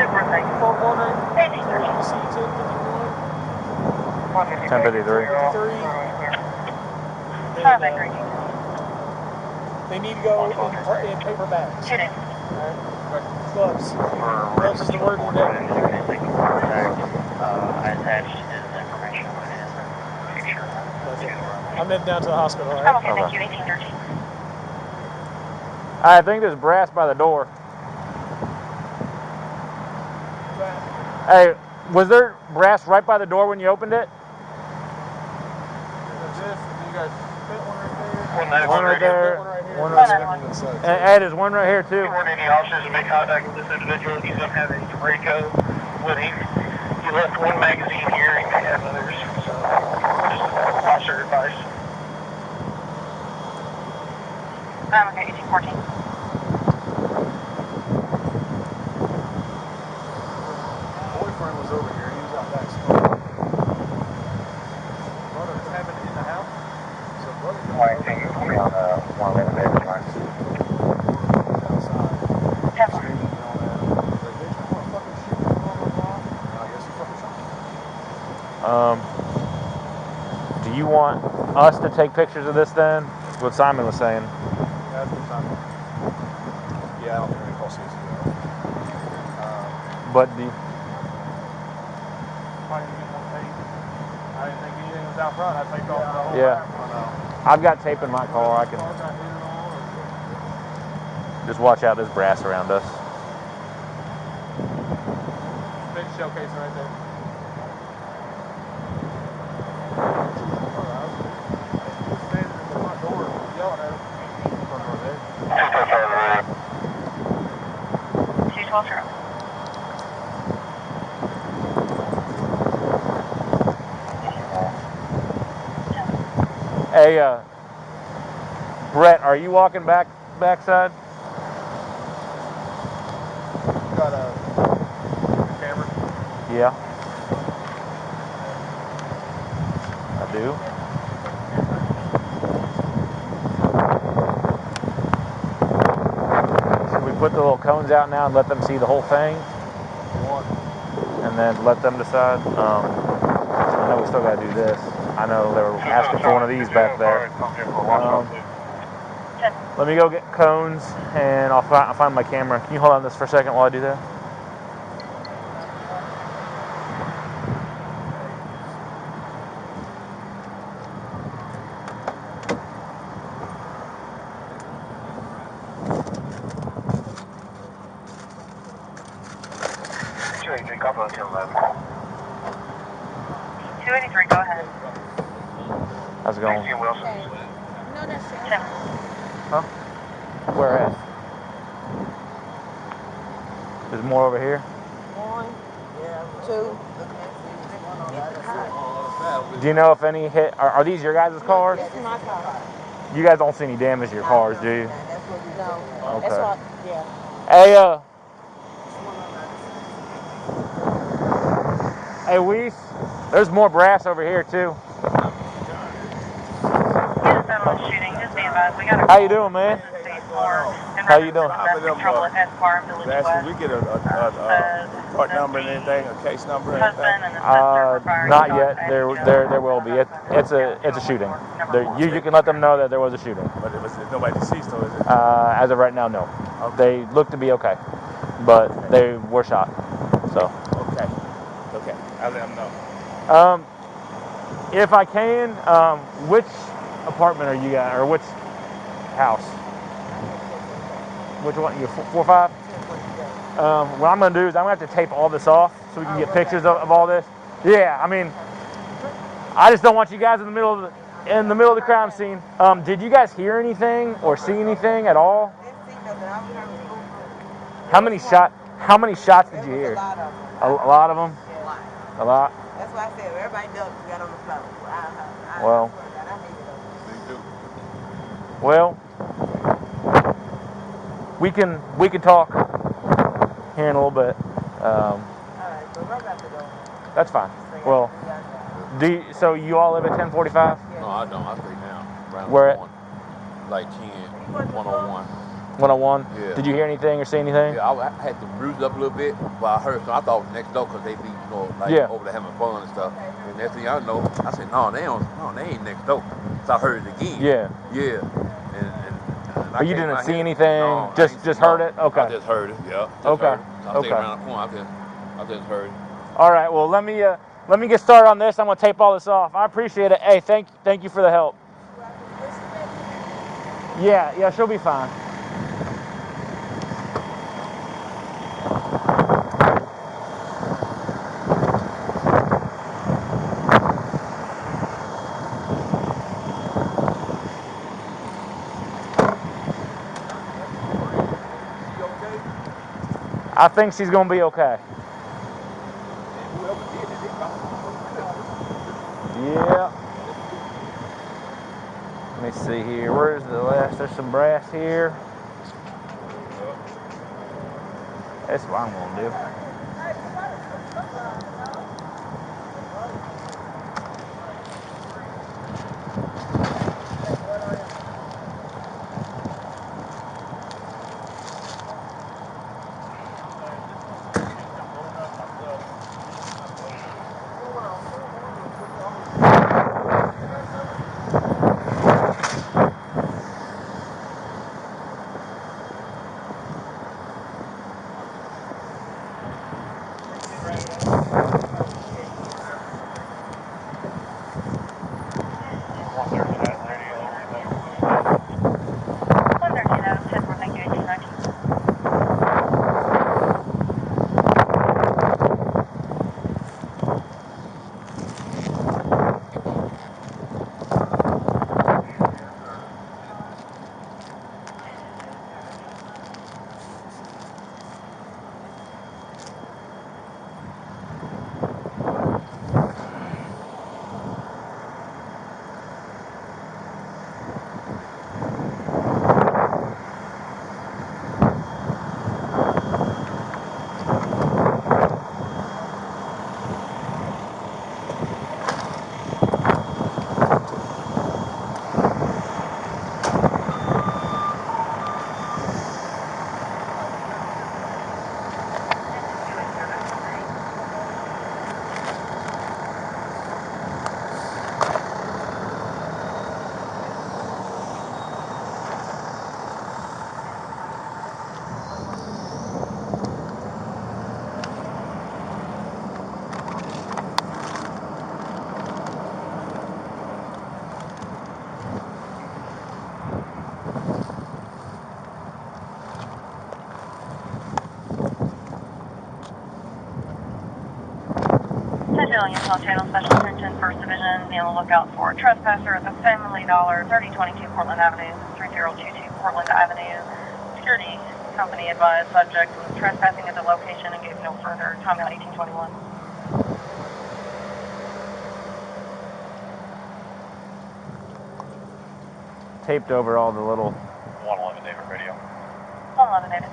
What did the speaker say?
1053. They need to go in paper bags. Gloves. Gloves is the word of the day. I attached his information with his picture. I'm heading down to the hospital, alright? Okay, thank you, 1813. I think there's brass by the door. Hey, was there brass right by the door when you opened it? One right there. One right there. And there's one right here too. Any officers to make contact with this individual. He doesn't have any Draco with him. He left one magazine here. He may have others. So, just officer advice. Okay, 1814. Boyfriend was over here. He was out back smoking. Brother was having it in the house. So brother. Why can you put me on one of the bed lines? Do you want us to take pictures of this then? What Simon was saying. Yeah, that's what Simon. Yeah, I don't think any call season. But do you... I didn't think anything was out front. I think all the whole Yeah. I've got tape in my car. I can just watch out. There's brass around us. Big showcase right there. Standing in the front door yelling at him. 212. Hey, Brett, are you walking backside? You got a camera? Yeah. I do. Should we put the little cones out now and let them see the whole thing? And then let them decide? I know we still got to do this. I know they were asking for one of these back there. Let me go get cones and I'll find my camera. Can you hold on this for a second while I do that? Go ahead. How's it going? Thank you, Wilson. No, that's it. Huh? Where at? There's more over here? One, two. Do you know if any hit? Are these your guys' cars? This is my car. You guys don't see any damage to your cars, do you? No. Okay. That's what, yeah. Hey, Weiss, there's more brass over here too. How you doing, man? How you doing? We get a court number and anything, a case number and anything? Not yet. There will be. It's a shooting. You can let them know that there was a shooting. But nobody deceased, though, is it? As of right now, no. Okay. They look to be okay, but they were shot. So. Okay. I'll let them know. If I can, which apartment are you at, or which house? Which one? You 4-5? What I'm gonna do is I'm gonna have to tape all this off so we can get pictures of all this. Yeah, I mean, I just don't want you guys in the middle of the crime scene. Did you guys hear anything or see anything at all? How many shots did you hear? A lot of them. A lot. That's why I said everybody knows we got on the phone. Well, we can talk here in a little bit. That's fine. Well, so you all live at 1045? No, I don't. I stay down. Around Where at? Like 10, 101. 101? Yeah. Did you hear anything or see anything? Yeah, I had to bruise up a little bit, but I heard, so I thought it was next door because they be, you know, like over there having fun and stuff. And next thing I know, I said, no, they ain't next door. So I heard it again. Yeah. Yeah. And But you didn't see anything? No, just heard it? Okay. I just heard it, yeah. Okay. Heard it. So I stayed around the corner, I just heard it. All right, well, let me get started on this. I'm going to tape all this off. I appreciate it. Hey, thank you for the help. Yeah, she'll be fine. I think she's going to be okay. Yeah. Let me see here. Where's the last? There's some brass here. That's what I'm going to do. Channel Special Attention, 1st Division, be on the lookout for a trespasser at the Family Dollar, 3022 Portland Avenue, 3022 Portland Avenue. Security company advised subject was trespassing at the location and gave no further. Timeout 1821. Taped over all the little... 111 David radio. 111 David.